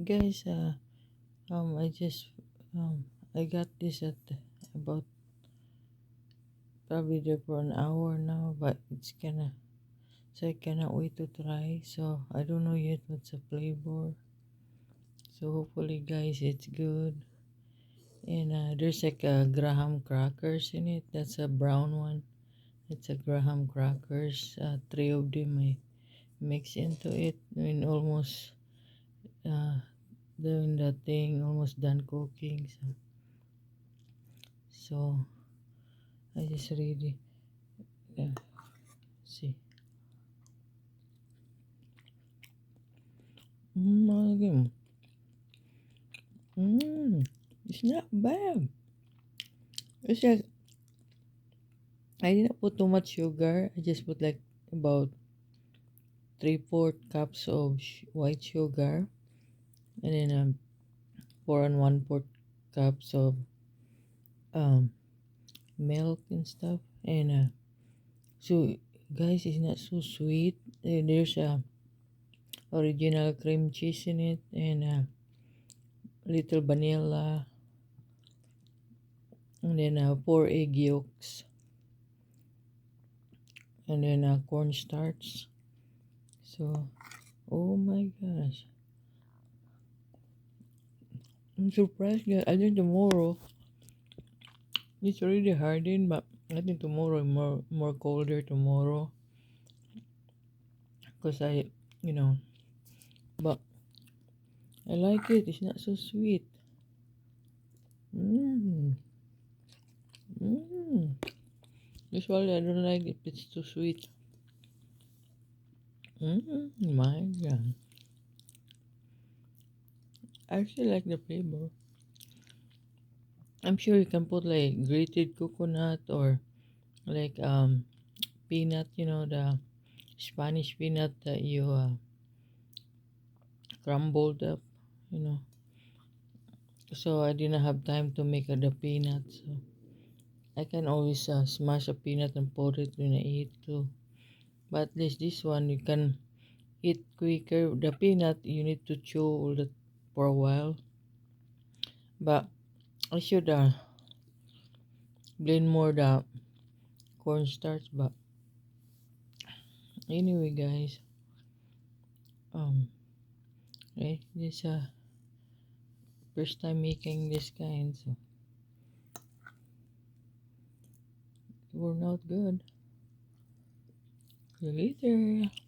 Guys, I just I got this at about probably there for an hour now, but it's kinda so I cannot wait to try. So I don't know yet what's the flavor. So hopefully, guys, it's good. And there's like a Graham crackers in it. That's a brown one. It's a Graham crackers. Three of them I mix into it. And almost uh, doing that thing, almost done cooking. So I just really see. Again. It's not bad. It's like I didn't put too much sugar. I just put like about 3/4 cups of white sugar, and then 4 and 1/4 cups of um milk and stuff. And so guys, it's not so sweet. There's a original cream cheese in it, and little vanilla, and then 4 egg yolks, and then cornstarch. So, oh my gosh, I'm surprised that I think tomorrow it's already hardened, but I think tomorrow more colder tomorrow, because you know, but I like it. It's not so sweet. Mmm, mmm. Usually I don't like if it's too sweet. My God, I actually like the flavor. I'm sure you can put like grated coconut or like peanut. You know, the Spanish peanut that you crumbled up. You know, so I didn't have time to make the peanuts. So I can always smash a peanut and put it when I eat too. But at least this one you can eat quicker. The peanut you need to chew all that for a while. But I should blend more the cornstarch. But anyway, guys, this first time making this kind, so it were not good. See you later.